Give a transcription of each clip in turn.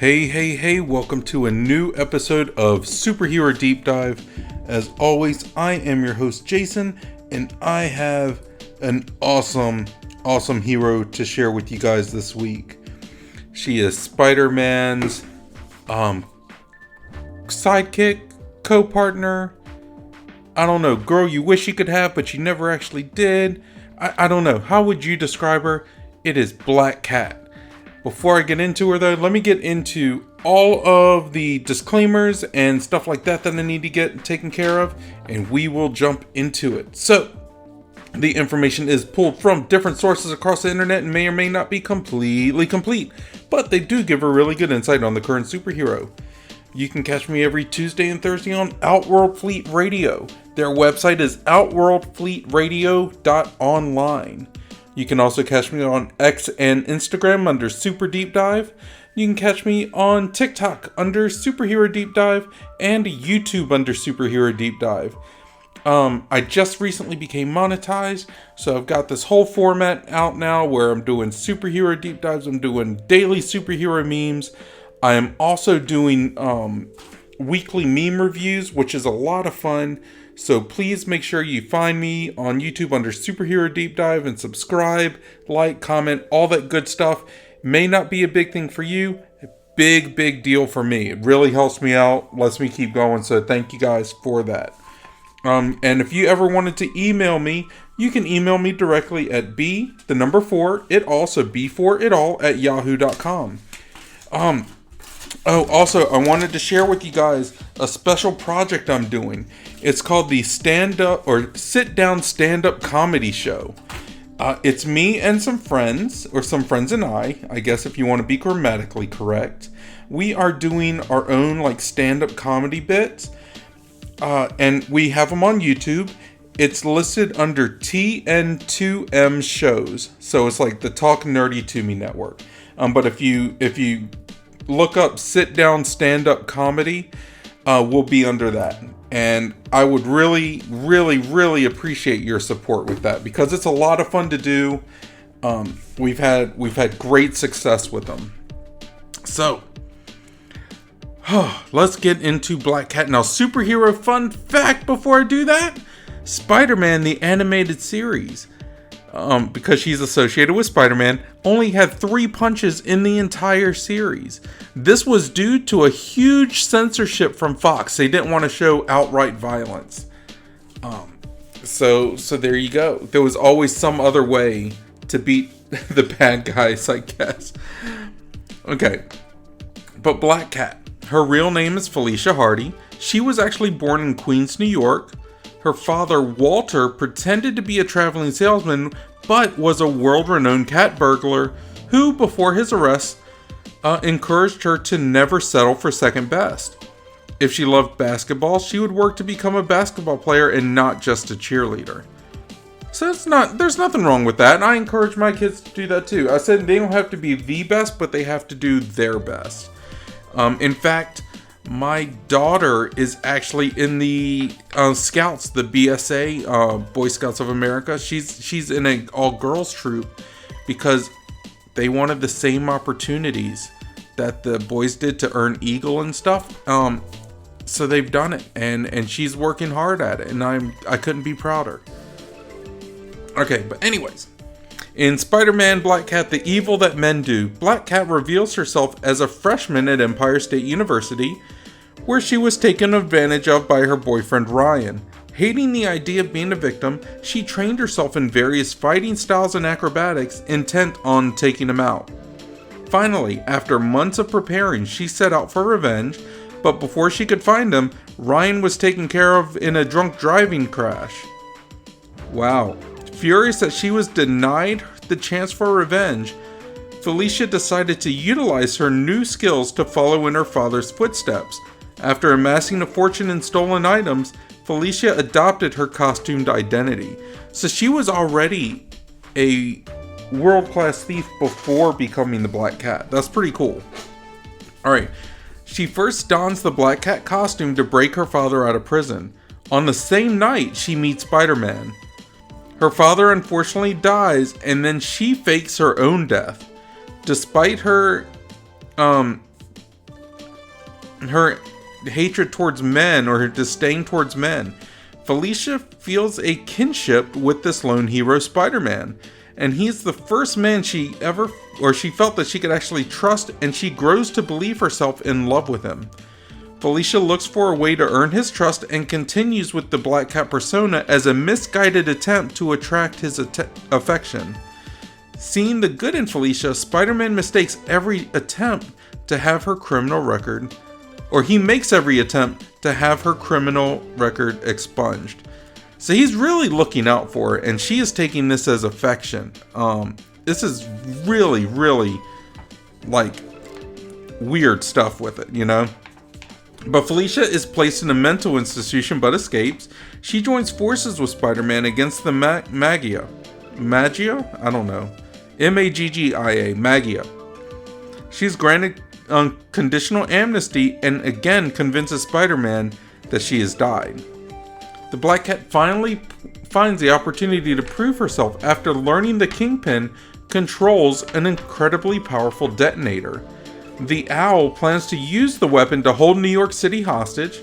Hey, welcome to a new episode of Superhero Deep Dive. As always, I am your host, Jason, and I have an awesome hero to share with you guys this week. She is Spider-Man's sidekick, co-partner, I don't know, girl you wish you could have, but you never actually did. I don't know, how would you describe her? It is Black Cat. Before I get into her though, let me get into all of the disclaimers and stuff like that I need to get taken care of, and we will jump into it. So, the information is pulled from different sources across the internet and may or may not be completely complete, but they do give a really good insight on the current superhero. You can catch me every Tuesday and Thursday on Outworld Fleet Radio. Their website is outworldfleetradio.online. You can also catch me on X and Instagram under Super Deep Dive. You can catch me on TikTok under Superhero Deep Dive and YouTube under Superhero Deep Dive. I just recently became monetized, so I've got this whole format out now where I'm doing superhero deep dives, I'm doing daily superhero memes. I am also doing weekly meme reviews, which is a lot of fun. So please make sure you find me on YouTube under Superhero Deep Dive and subscribe, like, comment, all that good stuff. May not be a big thing for you. Big deal for me. It really helps me out, lets me keep going. So thank you guys for that. And if you ever wanted to email me, you can email me directly at b4itall@yahoo.com. Also, I wanted to share with you guys a special project I'm doing. It's called the Sit Down Stand-Up Comedy Show. It's me and some friends and I guess if you want to be grammatically correct. We are doing our own stand-up comedy bits, and we have them on YouTube. It's listed under TN2M shows, so it's like the Talk Nerdy to Me network. But if you look up Sit Down Stand Up Comedy, we'll be under that. And I would really appreciate your support with that, because it's a lot of fun to do. We've had great success with them. So, let's get into Black Cat. Now, superhero fun fact before I do that. Spider-Man, the animated series, because she's associated with Spider-Man, only had 3 punches in the entire series. This was due to a huge censorship from Fox. They didn't want to show outright violence. So there you go. There was always some other way to beat the bad guys, I guess. Okay. But Black Cat. Her real name is Felicia Hardy. She was actually born in Queens, New York. Her father, Walter, pretended to be a traveling salesman, but was a world-renowned cat burglar who, before his arrest, encouraged her to never settle for second best. If she loved basketball, she would work to become a basketball player and not just a cheerleader. So there's nothing wrong with that, and I encourage my kids to do that too. I said they don't have to be the best, but they have to do their best. In fact, my daughter is actually in the Scouts, the BSA, Boy Scouts of America. She's in an all-girls troop because they wanted the same opportunities that the boys did to earn Eagle and stuff. So they've done it, and she's working hard at it, and I couldn't be prouder. Okay, but anyways. In Spider-Man Black Cat, The Evil That Men Do, Black Cat reveals herself as a freshman at Empire State University, where she was taken advantage of by her boyfriend Ryan. Hating the idea of being a victim, she trained herself in various fighting styles and acrobatics, intent on taking him out. Finally, after months of preparing, she set out for revenge, but before she could find him, Ryan was taken care of in a drunk driving crash. Wow. Furious that she was denied the chance for revenge, Felicia decided to utilize her new skills to follow in her father's footsteps. After amassing a fortune in stolen items, Felicia adopted her costumed identity. So she was already a world-class thief before becoming the Black Cat. That's pretty cool. Alright, she first dons the Black Cat costume to break her father out of prison. On the same night, she meets Spider-Man. Her father unfortunately dies, and then she fakes her own death. Despite her her hatred towards men or her disdain towards men, Felicia feels a kinship with this lone hero Spider-Man. And he's the first man she felt that she could actually trust, and she grows to believe herself in love with him. Felicia looks for a way to earn his trust and continues with the Black Cat persona as a misguided attempt to attract his affection. Seeing the good in Felicia, Spider-Man mistakes every attempt to have her criminal record, or he makes every attempt to have her criminal record expunged. So he's really looking out for her, and she is taking this as affection. This is really, really, like, weird stuff with it, you know? But Felicia is placed in a mental institution but escapes. She joins forces with Spider-Man against the Magia? I don't know. Maggia. Magia. She's granted unconditional amnesty and again convinces Spider-Man that she has died. The Black Cat finally finds the opportunity to prove herself after learning the Kingpin controls an incredibly powerful detonator. The Owl plans to use the weapon to hold New York City hostage,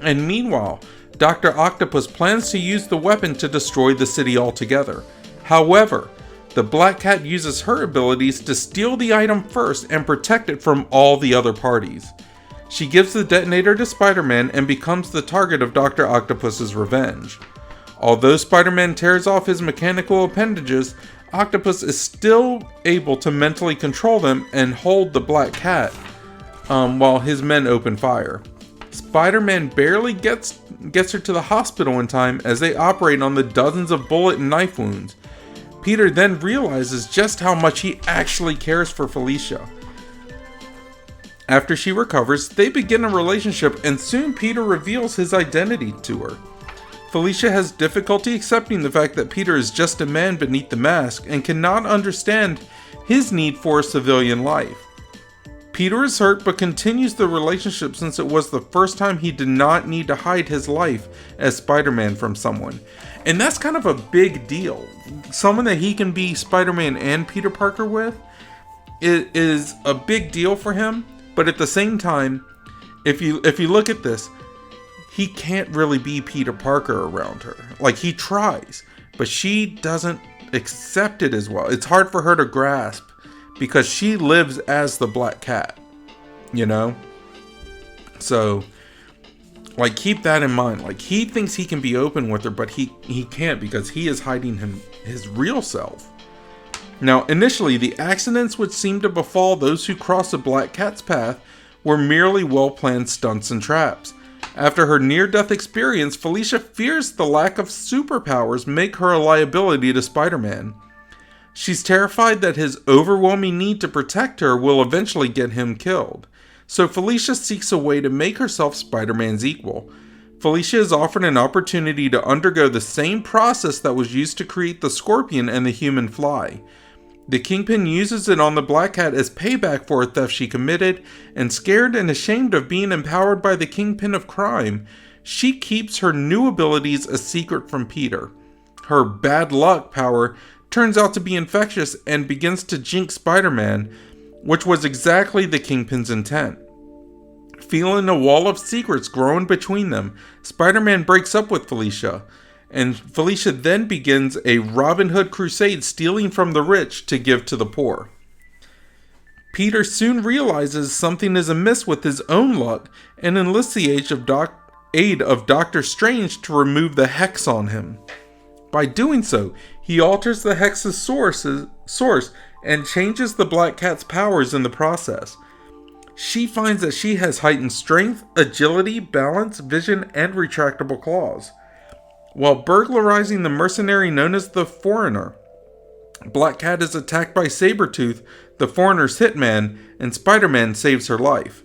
and meanwhile, Dr. Octopus plans to use the weapon to destroy the city altogether. However, the Black Cat uses her abilities to steal the item first and protect it from all the other parties. She gives the detonator to Spider-Man and becomes the target of Dr. Octopus's revenge. Although Spider-Man tears off his mechanical appendages, Octopus is still able to mentally control them and hold the Black Cat while his men open fire. Spider-Man barely gets her to the hospital in time as they operate on the dozens of bullet and knife wounds. Peter then realizes just how much he actually cares for Felicia. After she recovers, they begin a relationship, and soon Peter reveals his identity to her. Felicia has difficulty accepting the fact that Peter is just a man beneath the mask and cannot understand his need for a civilian life. Peter is hurt but continues the relationship since it was the first time he did not need to hide his life as Spider-Man from someone. And that's kind of a big deal. Someone that he can be Spider-Man and Peter Parker with is a big deal for him. But at the same time, if you look at this, he can't really be Peter Parker around her. Like, he tries, but she doesn't accept it as well. It's hard for her to grasp because she lives as the Black Cat, you know? So, like, keep that in mind. Like, he thinks he can be open with her, but he can't because he is hiding his real self. Now, initially, the accidents which seemed to befall those who crossed the Black Cat's path were merely well-planned stunts and traps. After her near-death experience, Felicia fears the lack of superpowers make her a liability to Spider-Man. She's terrified that his overwhelming need to protect her will eventually get him killed. So Felicia seeks a way to make herself Spider-Man's equal. Felicia is offered an opportunity to undergo the same process that was used to create the Scorpion and the Human Fly. The Kingpin uses it on the Black Cat as payback for a theft she committed, and scared and ashamed of being empowered by the Kingpin of crime, she keeps her new abilities a secret from Peter. Her bad luck power turns out to be infectious and begins to jinx Spider-Man, which was exactly the Kingpin's intent. Feeling a wall of secrets growing between them, Spider-Man breaks up with Felicia, and Felicia then begins a Robin Hood crusade stealing from the rich to give to the poor. Peter soon realizes something is amiss with his own luck and enlists the aid of Doctor Strange to remove the hex on him. By doing so, he alters the hex's source and changes the Black Cat's powers in the process. She finds that she has heightened strength, agility, balance, vision, and retractable claws. While burglarizing the mercenary known as the Foreigner, Black Cat is attacked by Sabretooth, the Foreigner's hitman, and Spider-Man saves her life.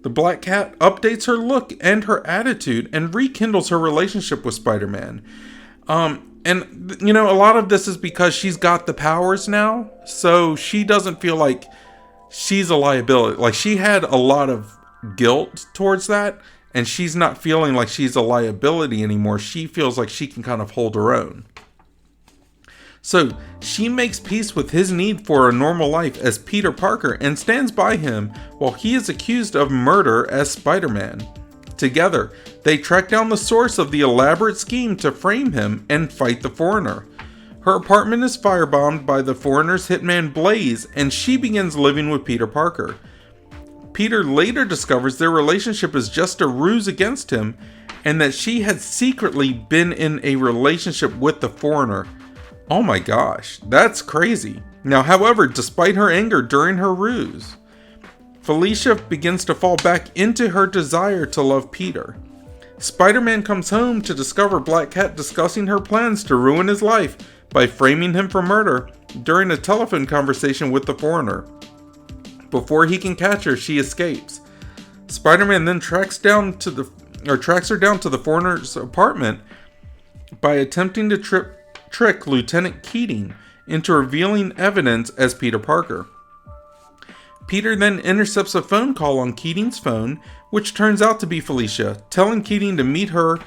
The Black Cat updates her look and her attitude and rekindles her relationship with Spider-Man. And, you know, a lot of this is because she's got the powers now, so she doesn't feel like she's a liability. Like, she had a lot of guilt towards that, and she's not feeling like she's a liability anymore. She feels like she can kind of hold her own. So she makes peace with his need for a normal life as Peter Parker and stands by him while he is accused of murder as Spider-Man. Together, they track down the source of the elaborate scheme to frame him and fight the Foreigner. Her apartment is firebombed by the Foreigner's hitman Blaze, and she begins living with Peter Parker. Peter later discovers their relationship is just a ruse against him, and that she had secretly been in a relationship with the Foreigner. Oh my gosh, that's crazy. Now, however, despite her anger during her ruse, Felicia begins to fall back into her desire to love Peter. Spider-Man comes home to discover Black Cat discussing her plans to ruin his life by framing him for murder during a telephone conversation with the Foreigner. Before he can catch her, she escapes. Spider-Man then tracks her down to the Foreigner's apartment by attempting to trick Lieutenant Keating into revealing evidence as Peter Parker. Peter then intercepts a phone call on Keating's phone, which turns out to be Felicia, telling Keating to meet her,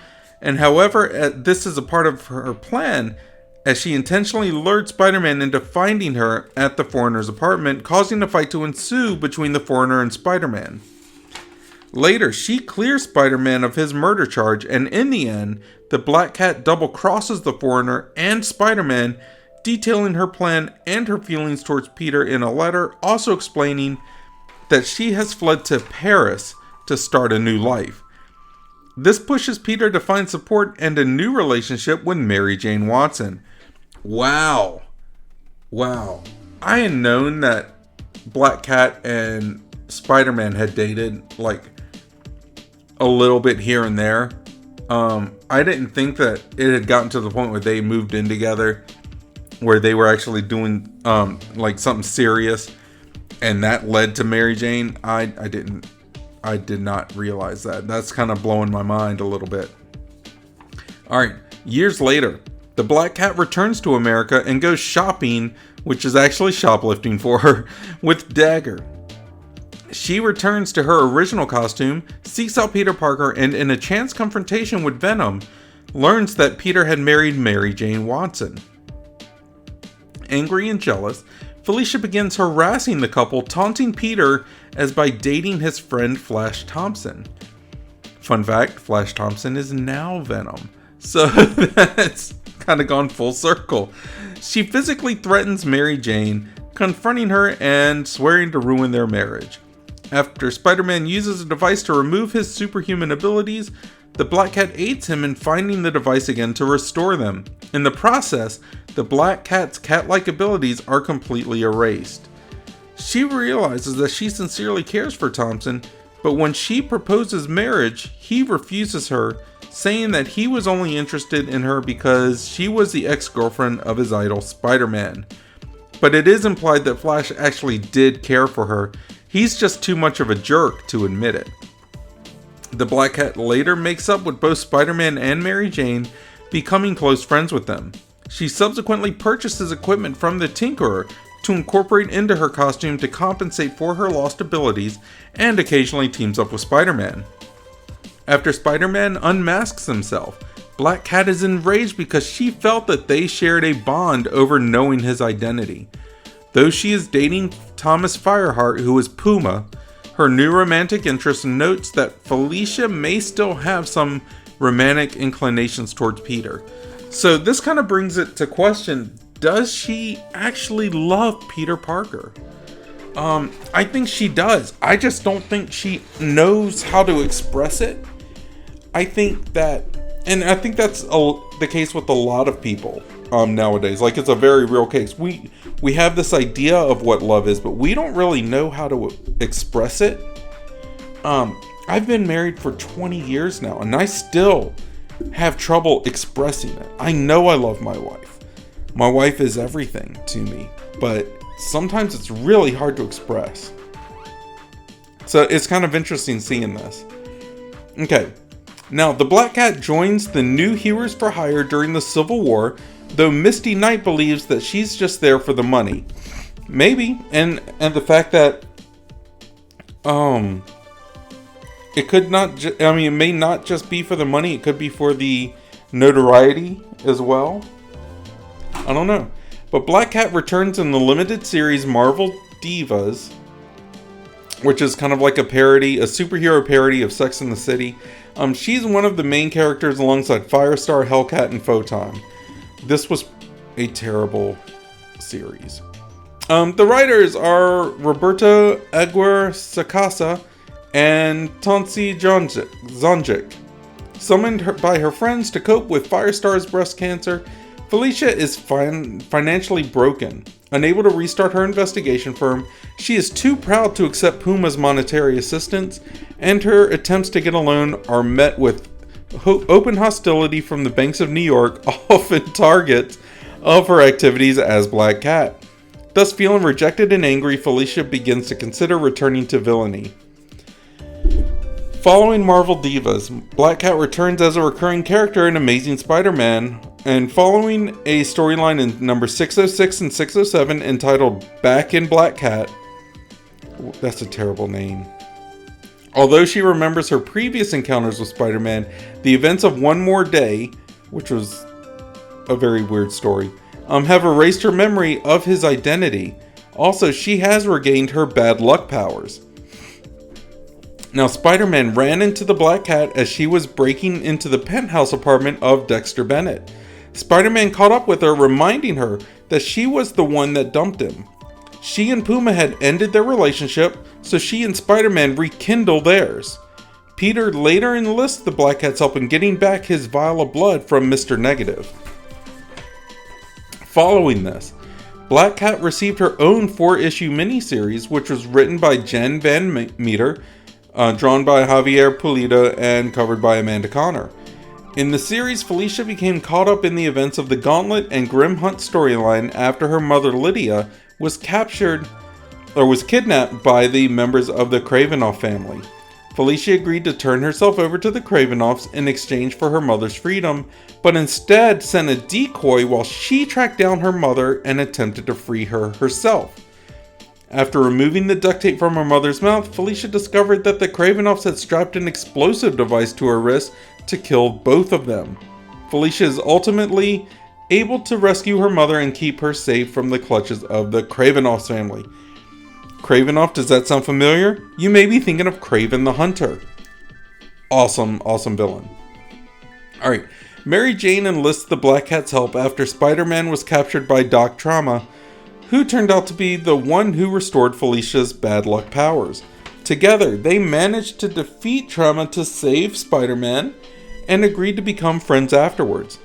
and however, this is a part of her plan, as she intentionally lured Spider-Man into finding her at the Foreigner's apartment, causing a fight to ensue between the Foreigner and Spider-Man. Later, she clears Spider-Man of his murder charge, and in the end, the Black Cat double-crosses the Foreigner and Spider-Man, detailing her plan and her feelings towards Peter in a letter, also explaining that she has fled to Paris to start a new life. This pushes Peter to find support and a new relationship with Mary Jane Watson. Wow. I had known that Black Cat and Spider-Man had dated, like, a little bit here and there. I didn't think that it had gotten to the point where they moved in together, where they were actually doing like something serious, and that led to Mary Jane. I did not realize that. That's kind of blowing my mind a little bit. Alright, years later, the Black Cat returns to America and goes shopping, which is actually shoplifting for her, with Dagger. She returns to her original costume, seeks out Peter Parker, and in a chance confrontation with Venom, learns that Peter had married Mary Jane Watson. Angry and jealous, Felicia begins harassing the couple, taunting Peter as by dating his friend Flash Thompson. Fun fact, Flash Thompson is now Venom. So that's kind of gone full circle. She physically threatens Mary Jane, confronting her and swearing to ruin their marriage. After Spider-Man uses a device to remove his superhuman abilities, the Black Cat aids him in finding the device again to restore them. In the process, the Black Cat's cat-like abilities are completely erased. She realizes that she sincerely cares for Thompson, but when she proposes marriage, he refuses her, saying that he was only interested in her because she was the ex-girlfriend of his idol, Spider-Man. But it is implied that Flash actually did care for her. He's just too much of a jerk to admit it. The Black Cat later makes up with both Spider-Man and Mary Jane, becoming close friends with them. She subsequently purchases equipment from the Tinkerer to incorporate into her costume to compensate for her lost abilities, and occasionally teams up with Spider-Man. After Spider-Man unmasks himself, Black Cat is enraged because she felt that they shared a bond over knowing his identity. Though she is dating Thomas Fireheart, who is Puma, her new romantic interest notes that Felicia may still have some romantic inclinations towards Peter. So this kind of brings it to question, does she actually love Peter Parker? I think she does. I just don't think she knows how to express it. I think that's the case with a lot of people nowadays. Like, it's a very real case. We have this idea of what love is, but we don't really know how to express it. I've been married for 20 years now, and I still have trouble expressing it. I know I love my wife. My wife is everything to me, but sometimes it's really hard to express. So it's kind of interesting seeing this. Okay, now the Black Cat joins the new Heroes for Hire during the Civil War, though Misty Knight believes that she's just there for the money. Maybe, and the fact that it could not, it may not just be for the money, it could be for the notoriety as well. I don't know. But Black Cat returns in the limited series Marvel Divas, which is kind of like a superhero parody of Sex and the City. She's one of the main characters alongside Firestar, Hellcat, and Photon. This was a terrible series. The writers are Roberto Aguirre Sacasa and Tansi Zonjic. Summoned by her friends to cope with Firestar's breast cancer, Felicia is financially broken. Unable to restart her investigation firm, she is too proud to accept Puma's monetary assistance, and her attempts to get a loan are met with open hostility from the banks of New York, often targets of her activities as Black Cat. Thus, feeling rejected and angry, Felicia begins to consider returning to Villainy. Following Marvel Divas, Black Cat returns as a recurring character in Amazing Spider-Man, and following a storyline in number 606 and 607 entitled Back in Black Cat, that's a terrible name. Although she remembers her previous encounters with Spider-Man, the events of One More Day, which was a very weird story, have erased her memory of his identity. Also, she has regained her bad luck powers. Now, Spider-Man ran into the Black Cat as she was breaking into the penthouse apartment of Dexter Bennett. Spider-Man caught up with her, reminding her that she was the one that dumped him. She and Puma had ended their relationship, so she and Spider-Man rekindle theirs. Peter later enlists the Black Cat's help in getting back his vial of blood from Mr. Negative. Following this, Black Cat received her own 4-issue miniseries, which was written by Jen Van Meter, drawn by Javier Pulido, and covered by Amanda Connor. In the series, Felicia became caught up in the events of the Gauntlet and Grim Hunt storyline after her mother Lydia was kidnapped by the members of the Kravinoff family. Felicia agreed to turn herself over to the Kravinoffs in exchange for her mother's freedom, but instead sent a decoy while she tracked down her mother and attempted to free her herself. After removing the duct tape from her mother's mouth, Felicia discovered that the Kravinoffs had strapped an explosive device to her wrist to kill both of them. Felicia is ultimately able to rescue her mother and keep her safe from the clutches of the Kravinoffs family. Kravinoff, does that sound familiar? You may be thinking of Kraven the Hunter. Awesome villain. Alright, Mary Jane enlists the Black Cat's help after Spider-Man was captured by Doc Trauma, who turned out to be the one who restored Felicia's bad luck powers. Together, they managed to defeat Trauma to save Spider-Man and agreed to become friends afterwards.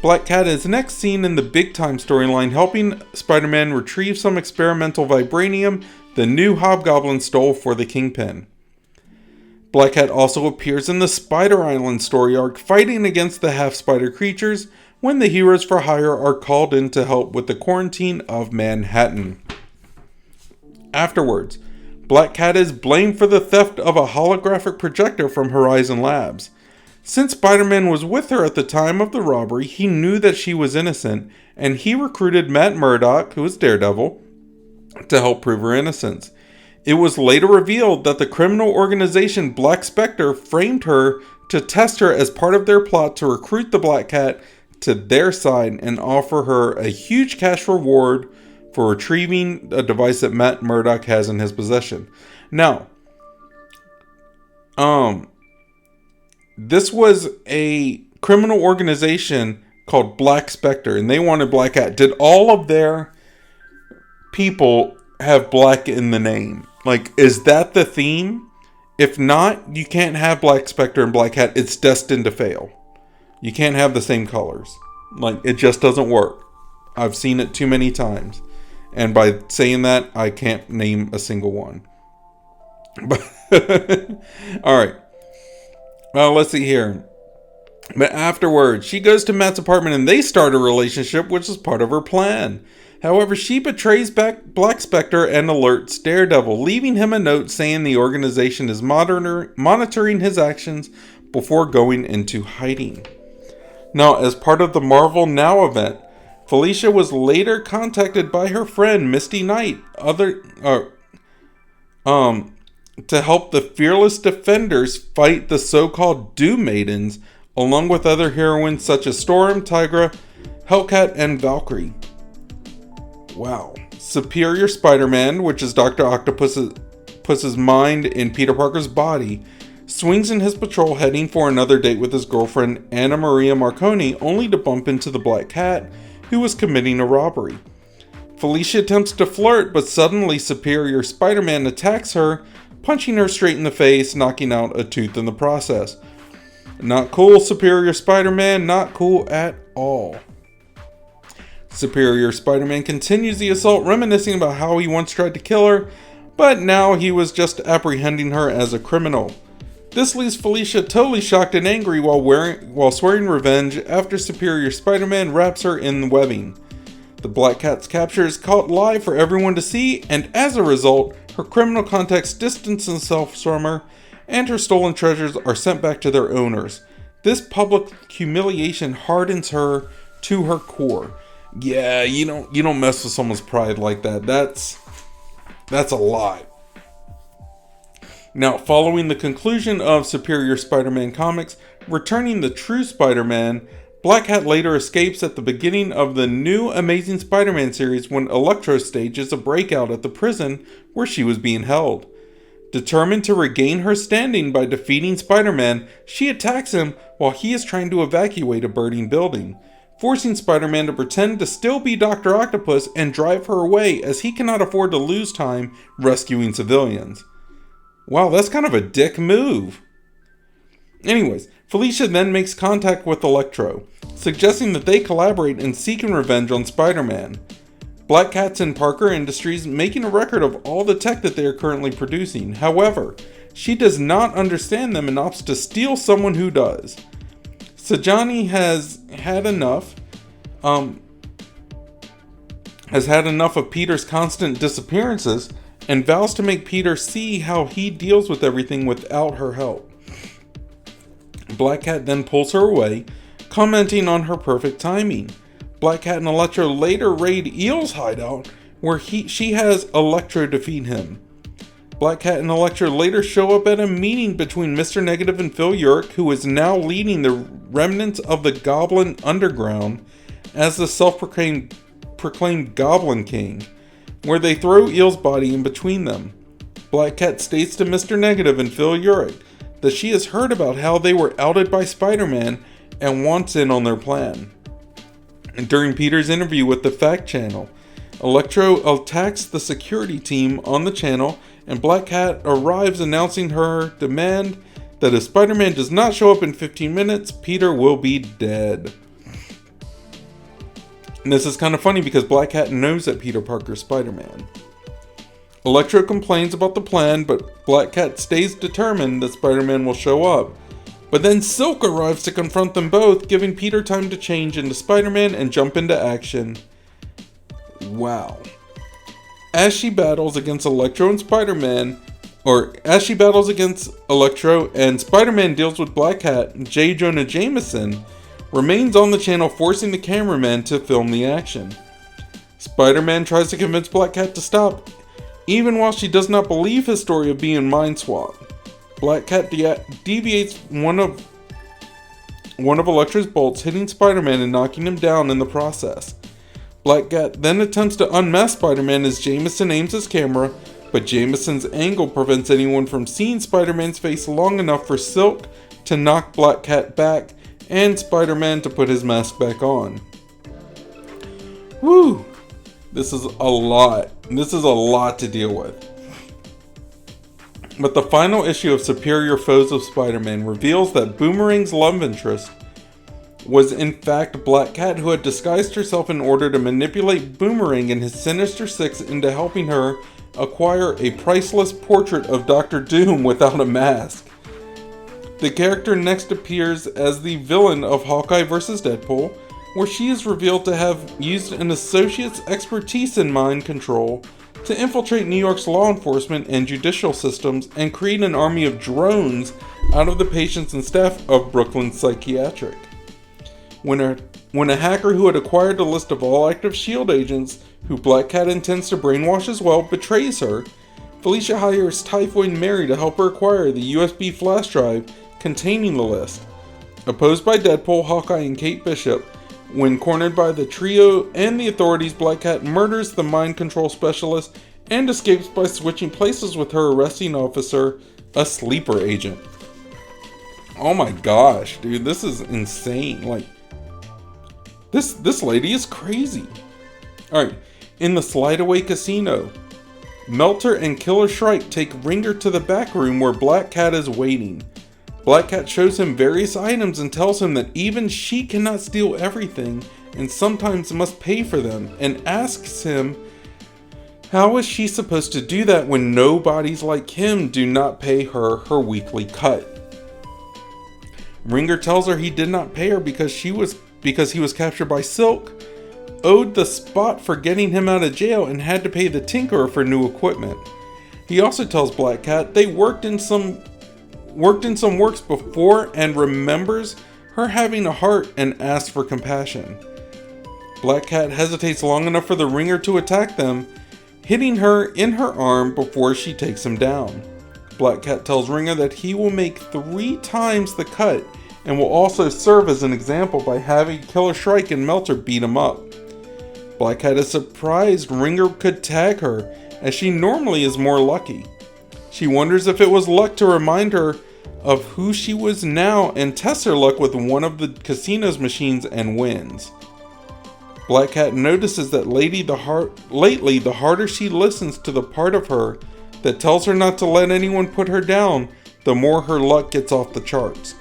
Black Cat is next seen in the Big Time storyline helping Spider-Man retrieve some experimental vibranium the new Hobgoblin stole for the Kingpin. Black Cat also appears in the Spider Island story arc fighting against the half-spider creatures when the Heroes for Hire are called in to help with the quarantine of Manhattan. Afterwards, Black Cat is blamed for the theft of a holographic projector from Horizon Labs. Since Spider-Man was with her at the time of the robbery, he knew that she was innocent, and he recruited Matt Murdock, who is Daredevil, to help prove her innocence. It was later revealed that the criminal organization Black Spectre framed her to test her as part of their plot to recruit the Black Cat to their side and offer her a huge cash reward for retrieving a device that Matt Murdock has in his possession. Now, this was a criminal organization called Black Spectre, and they wanted Black Cat. Did all of their people have black in the name? Like, is that the theme? If not, you can't have Black Spectre and Black Cat. It's destined to fail. You can't have the same colors. Like, it just doesn't work. I've seen it too many times. And by saying that, I can't name a single one. But alright. Well, let's see here. But afterwards, she goes to Matt's apartment and they start a relationship, which is part of her plan. However, she betrays Black Spectre and alerts Daredevil, leaving him a note saying the organization is monitoring his actions before going into hiding. Now, as part of the Marvel Now event, Felicia was later contacted by her friend Misty Knight to help the Fearless Defenders fight the so-called Doom Maidens, along with other heroines such as Storm, Tigra, Hellcat, and Valkyrie. Wow. Superior Spider-Man, which is Dr. Octopus's mind in Peter Parker's body, swings in his patrol heading for another date with his girlfriend Anna Maria Marconi, only to bump into the Black Cat, who was committing a robbery. Felicia attempts to flirt, but suddenly Superior Spider-Man attacks her, punching her straight in the face, knocking out a tooth in the process. Not cool, Superior Spider-Man, not cool at all. Superior Spider-Man continues the assault, reminiscing about how he once tried to kill her, but now he was just apprehending her as a criminal. This leaves Felicia totally shocked and angry while swearing revenge after Superior Spider-Man wraps her in webbing. The Black Cat's capture is caught live for everyone to see, and as a result, her criminal contacts distance themselves from her, and her stolen treasures are sent back to their owners. This public humiliation hardens her to her core. Yeah, you don't mess with someone's pride like that. That's a lot. Now, following the conclusion of Superior Spider-Man comics, returning the true Spider-Man, Black Cat later escapes at the beginning of the new Amazing Spider-Man series when Electro stages a breakout at the prison where she was being held. Determined to regain her standing by defeating Spider-Man, she attacks him while he is trying to evacuate a burning building, forcing Spider-Man to pretend to still be Dr. Octopus and drive her away as he cannot afford to lose time rescuing civilians. Wow, that's kind of a dick move. Anyways, Felicia then makes contact with Electro, suggesting that they collaborate in seeking revenge on Spider-Man. Black Cat's in Parker Industries, making a record of all the tech that they are currently producing. However, she does not understand them and opts to steal someone who does. Sajani has had enough of Peter's constant disappearances and vows to make Peter see how he deals with everything without her help. Black Cat then pulls her away, commenting on her perfect timing. Black Cat and Electro later raid Eel's hideout, where she has Electro defeat him. Black Cat and Electro later show up at a meeting between Mr. Negative and Phil Urich, who is now leading the remnants of the Goblin Underground as the self-proclaimed Goblin King, where they throw Eel's body in between them. Black Cat states to Mr. Negative and Phil Urich that she has heard about how they were outed by Spider-Man and wants in on their plan. And during Peter's interview with the Fact Channel, Electro attacks the security team on the channel, and Black Cat arrives announcing her demand that if Spider-Man does not show up in 15 minutes, Peter will be dead. And this is kind of funny because Black Cat knows that Peter Parker is Spider-Man. Electro complains about the plan, but Black Cat stays determined that Spider-Man will show up. But then Silk arrives to confront them both, giving Peter time to change into Spider-Man and jump into action. Wow. As she battles against Electro and Spider-Man deals with Black Cat, J. Jonah Jameson remains on the channel, forcing the cameraman to film the action. Spider-Man tries to convince Black Cat to stop, even while she does not believe his story of being mind-swapped. Black Cat deviates one of Electro's bolts, hitting Spider-Man and knocking him down in the process. Black Cat then attempts to unmask Spider-Man as Jameson aims his camera, but Jameson's angle prevents anyone from seeing Spider-Man's face long enough for Silk to knock Black Cat back and Spider-Man to put his mask back on. Woo! This is a lot. This is a lot to deal with. But the final issue of Superior Foes of Spider-Man reveals that Boomerang's love interest was in fact Black Cat, who had disguised herself in order to manipulate Boomerang and his Sinister Six into helping her acquire a priceless portrait of Dr. Doom without a mask. The character next appears as the villain of Hawkeye vs. Deadpool, where she is revealed to have used an associate's expertise in mind control to infiltrate New York's law enforcement and judicial systems and create an army of drones out of the patients and staff of Brooklyn Psychiatric. When a hacker who had acquired a list of all active S.H.I.E.L.D. agents, who Black Cat intends to brainwash as well, betrays her, Felicia hires Typhoid Mary to help her acquire the USB flash drive containing the list. Opposed by Deadpool, Hawkeye, and Kate Bishop, When cornered by the trio and the authorities, Black Cat murders the mind control specialist and escapes by switching places with her arresting officer, a sleeper agent. Oh my gosh, dude, this is insane. Like, this lady is crazy. Alright, in the Slide-Away Casino, Melter and Killer Shrike take Ringer to the back room where Black Cat is waiting. Black Cat shows him various items and tells him that even she cannot steal everything and sometimes must pay for them, and asks him how is she supposed to do that when nobodies like him do not pay her weekly cut. Ringer tells her he did not pay her because he was captured by Silk, owed the spot for getting him out of jail, and had to pay the Tinkerer for new equipment. He also tells Black Cat they worked in some works before and remembers her having a heart and asks for compassion. Black Cat hesitates long enough for the Ringer to attack them, hitting her in her arm before she takes him down. Black Cat tells Ringer that he will make 3 times the cut and will also serve as an example by having Killer Shrike and Melter beat him up. Black Cat is surprised Ringer could tag her, as she normally is more lucky. She wonders if it was luck to remind her of who she was now and tests her luck with one of the casino's machines and wins. Black Cat notices that lately the harder she listens to the part of her that tells her not to let anyone put her down, the more her luck gets off the charts.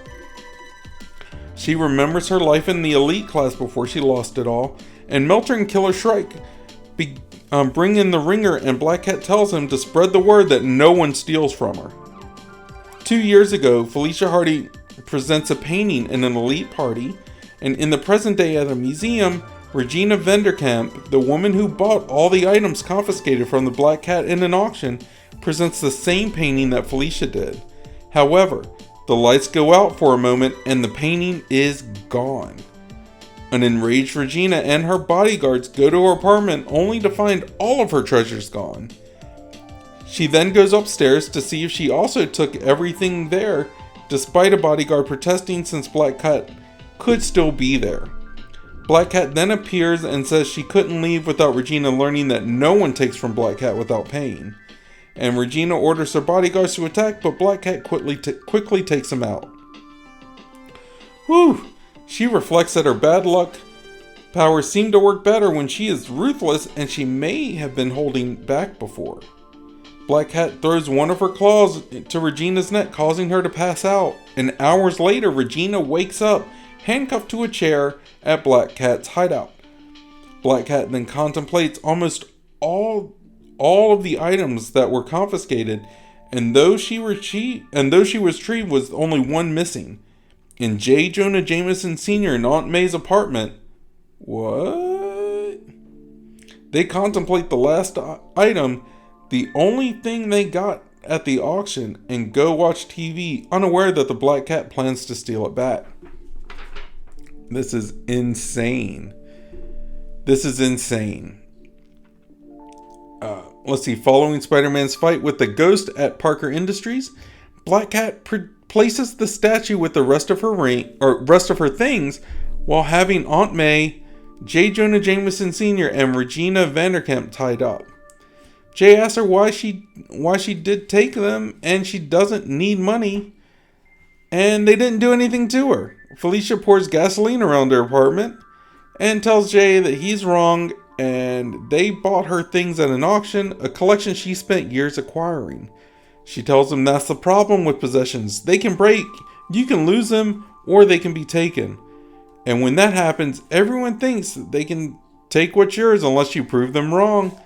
She remembers her life in the elite class before she lost it all, and Melter and Killer Shrike bring in the Ringer, and Black Cat tells him to spread the word that no one steals from her. 2 years ago, Felicia Hardy presents a painting in an elite party, and in the present day at a museum, Regina Vanderkamp, the woman who bought all the items confiscated from the Black Cat in an auction, presents the same painting that Felicia did. However, the lights go out for a moment and the painting is gone. An enraged Regina and her bodyguards go to her apartment only to find all of her treasures gone. She then goes upstairs to see if she also took everything there, despite a bodyguard protesting since Black Cat could still be there. Black Cat then appears and says she couldn't leave without Regina learning that no one takes from Black Cat without paying. And Regina orders her bodyguards to attack, but Black Cat quickly takes them out. Whew! She reflects that her bad luck powers seem to work better when she is ruthless, and she may have been holding back before. Black Cat throws one of her claws to Regina's neck, causing her to pass out. And hours later, Regina wakes up, handcuffed to a chair at Black Cat's hideout. Black Cat then contemplates almost all of the items that were confiscated, and though she was retrieved, was only one missing. In J. Jonah Jameson Sr. and Aunt May's apartment. What? They contemplate the last item, the only thing they got at the auction, and go watch TV, unaware that the Black Cat plans to steal it back. This is insane. This is insane. Let's see. Following Spider-Man's fight with the Ghost at Parker Industries, Black Cat places the statue with the rest of her things, while having Aunt May, J. Jonah Jameson Sr. and Regina Vanderkamp tied up. Jay asks her why she did take them, and she doesn't need money, and they didn't do anything to her. Felicia pours gasoline around her apartment and tells Jay that he's wrong and they bought her things at an auction, a collection she spent years acquiring. She tells him that's the problem with possessions. They can break, you can lose them, or they can be taken. And when that happens, everyone thinks they can take what's yours unless you prove them wrong.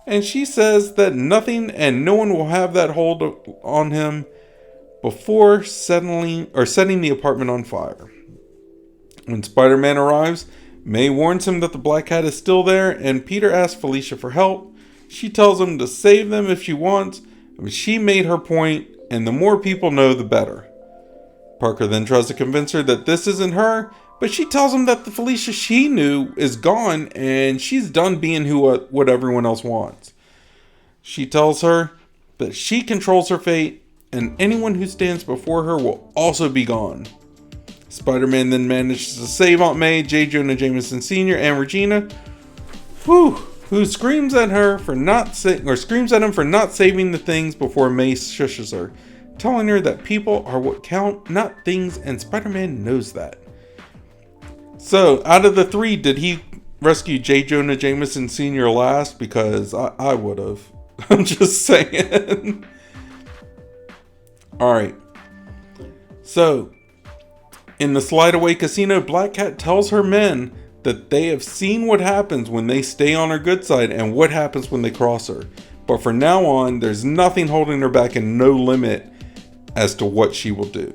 And she says that nothing and no one will have that hold on him before setting the apartment on fire. When Spider-Man arrives, May warns him that the Black Cat is still there, and Peter asks Felicia for help. She tells him to save them if she wants, but she made her point, and the more people know, the better. Parker then tries to convince her that this isn't her, but she tells him that the Felicia she knew is gone, and she's done being what everyone else wants. She tells her that she controls her fate, and anyone who stands before her will also be gone. Spider-Man then manages to save Aunt May, J. Jonah Jameson Sr., and Regina, who screams at him for not saving the things before May shushes her, telling her that people are what count, not things, and Spider-Man knows that. So, out of the three, did he rescue J. Jonah Jameson Sr. last? Because I would have. I'm just saying. Alright. So, in the Slide Away Casino, Black Cat tells her men that they have seen what happens when they stay on her good side and what happens when they cross her. But from now on, there's nothing holding her back and no limit as to what she will do.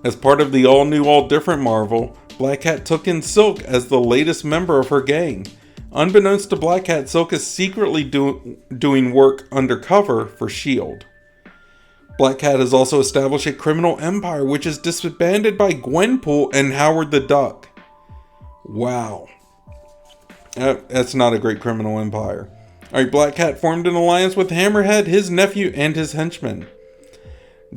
As part of the all-new, all-different Marvel, Black Cat took in Silk as the latest member of her gang. Unbeknownst to Black Cat, Silk is secretly doing work undercover for S.H.I.E.L.D. Black Cat has also established a criminal empire which is disbanded by Gwenpool and Howard the Duck. Wow. That's not a great criminal empire. Alright, Black Cat formed an alliance with Hammerhead, his nephew, and his henchmen.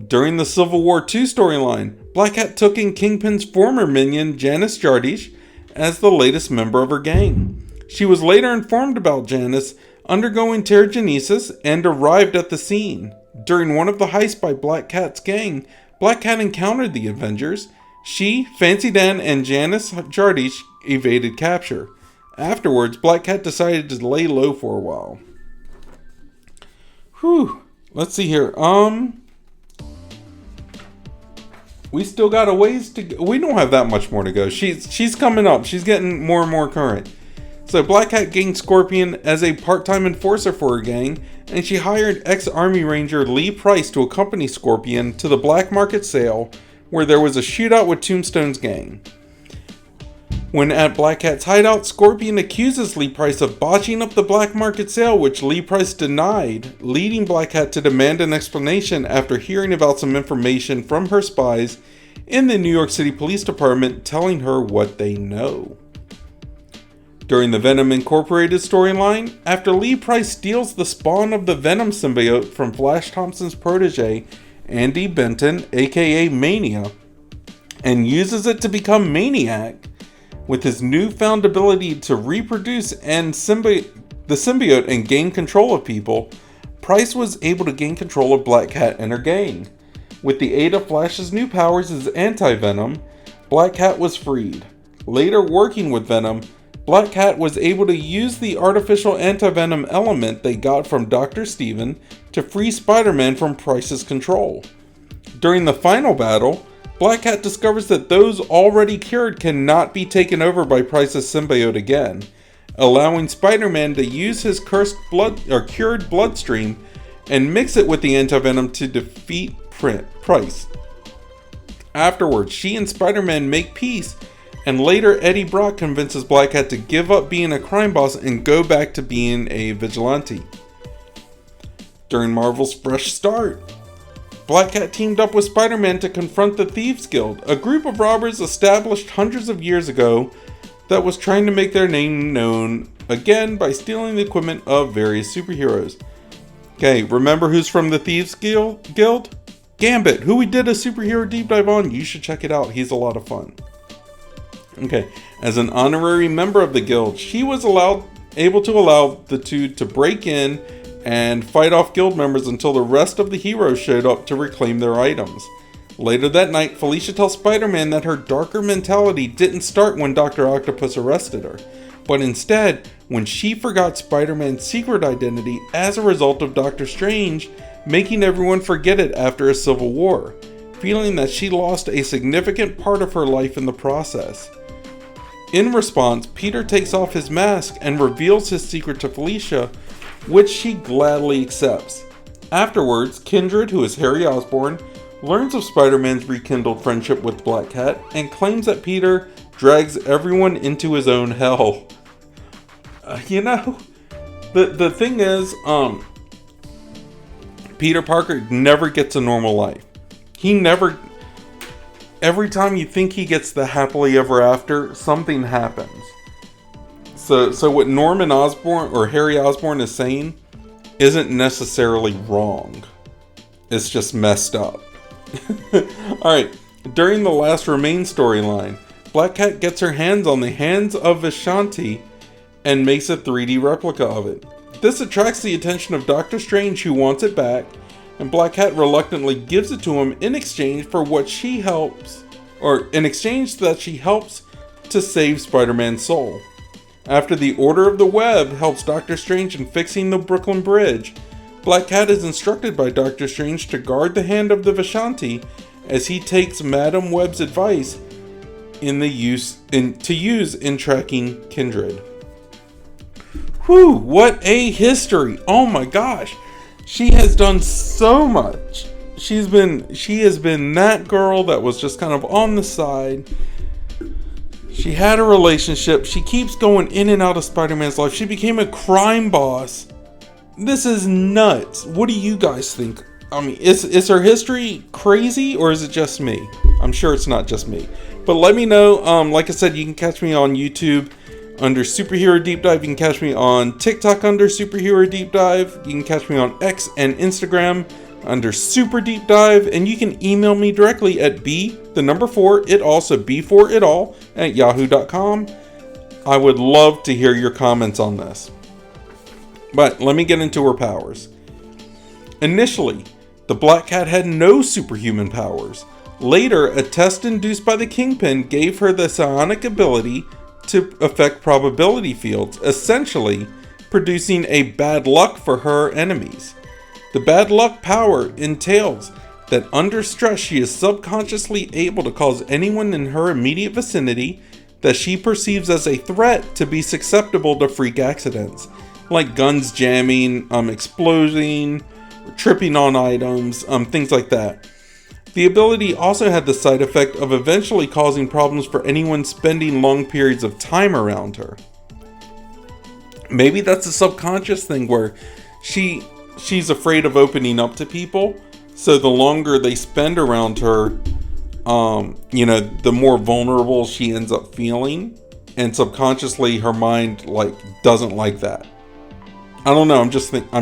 During the Civil War II storyline, Black Cat took in Kingpin's former minion, Janice Jardish, as the latest member of her gang. She was later informed about Janice undergoing terrigenesis and arrived at the scene. During one of the heists by Black Cat's gang, Black Cat encountered the Avengers. She, Fancy Dan, and Janice Jardish evaded capture. Afterwards, Black Cat decided to lay low for a while. Let's see here. We still got a ways to go. We don't have that much more to go. She's coming up. She's getting more and more current. So Black Cat gained Scorpion as a part-time enforcer for her gang, and she hired ex-Army Ranger Lee Price to accompany Scorpion to the black market sale where there was a shootout with Tombstone's gang. When at Black Cat's hideout, Scorpion accuses Lee Price of botching up the black market sale, which Lee Price denied, leading Black Cat to demand an explanation after hearing about some information from her spies in the New York City Police Department telling her what they know. During the Venom Incorporated storyline, after Lee Price steals the spawn of the Venom symbiote from Flash Thompson's protege, Andy Benton, aka Mania, and uses it to become Maniac, with his newfound ability to reproduce and the symbiote and gain control of people, Price was able to gain control of Black Cat and her gang. With the aid of Flash's new powers as anti-Venom, Black Cat was freed. Later working with Venom, Black Cat was able to use the artificial anti-venom element they got from Dr. Steven to free Spider-Man from Price's control. During the final battle, Black Cat discovers that those already cured cannot be taken over by Price's symbiote again, allowing Spider-Man to use his cured bloodstream and mix it with the anti-venom to defeat Price. Afterwards, she and Spider-Man make peace, and later Eddie Brock convinces Black Cat to give up being a crime boss and go back to being a vigilante. During Marvel's Fresh Start, Black Cat teamed up with Spider-Man to confront the Thieves Guild, a group of robbers established hundreds of years ago that was trying to make their name known again by stealing the equipment of various superheroes. Okay, remember who's from the Thieves Guild? Gambit, who we did a superhero deep dive on. You should check it out. He's a lot of fun. Okay, as an honorary member of the guild, she was able to allow the two to break in and fight off guild members until the rest of the heroes showed up to reclaim their items. Later that night, Felicia tells Spider-Man that her darker mentality didn't start when Dr. Octopus arrested her, but instead when she forgot Spider-Man's secret identity as a result of Doctor Strange making everyone forget it after a civil war, feeling that she lost a significant part of her life in the process. In response, Peter takes off his mask and reveals his secret to Felicia, which she gladly accepts. Afterwards, Kindred, who is Harry Osborn, learns of Spider-Man's rekindled friendship with Black Cat and claims that Peter drags everyone into his own hell. The thing is, Peter Parker never gets a normal life. Every time you think he gets the happily ever after, something happens. So what Norman Osborn or Harry Osborn is saying isn't necessarily wrong. It's just messed up. Alright, During the Last Remain storyline, Black Cat gets her hands on the hands of Vishanti and makes a 3D replica of it. This attracts the attention of Doctor Strange, who wants it back, and Black Cat reluctantly gives it to him in exchange for what she helps, or in exchange that she helps to save Spider-Man's soul. After the Order of the Web helps Doctor Strange in fixing the Brooklyn Bridge, Black Cat is instructed by Doctor Strange to guard the hand of the Vishanti as he takes Madam Web's advice to use in tracking Kindred. Whew, what a history! Oh my gosh, she has done so much. She has been that girl that was just kind of on the side. She had a relationship. She keeps going in and out of Spider-Man's life. She became a crime boss. This is nuts. What do you guys think? I mean, is her history crazy, or is it just me? I'm sure it's not just me. But let me know. Like I said, you can catch me on YouTube under Superhero Deep Dive. You can catch me on TikTok under Superhero Deep Dive. You can catch me on X and Instagram under Super Deep Dive. And you can email me directly at B4itall at yahoo.com. I would love to hear your comments on this. But let me get into her powers. Initially, the Black Cat had no superhuman powers. Later, a test induced by the Kingpin gave her the psionic ability to affect probability fields, essentially producing a bad luck for her enemies. The bad luck power entails that under stress she is subconsciously able to cause anyone in her immediate vicinity that she perceives as a threat to be susceptible to freak accidents, like guns jamming, exploding, tripping on items, things like that. The ability also had the side effect of eventually causing problems for anyone spending long periods of time around her. The that's a subconscious thing where she's afraid of opening up to people, so the longer they spend around her, the more vulnerable she ends up feeling, and subconsciously her mind doesn't like that. I don't know, I'm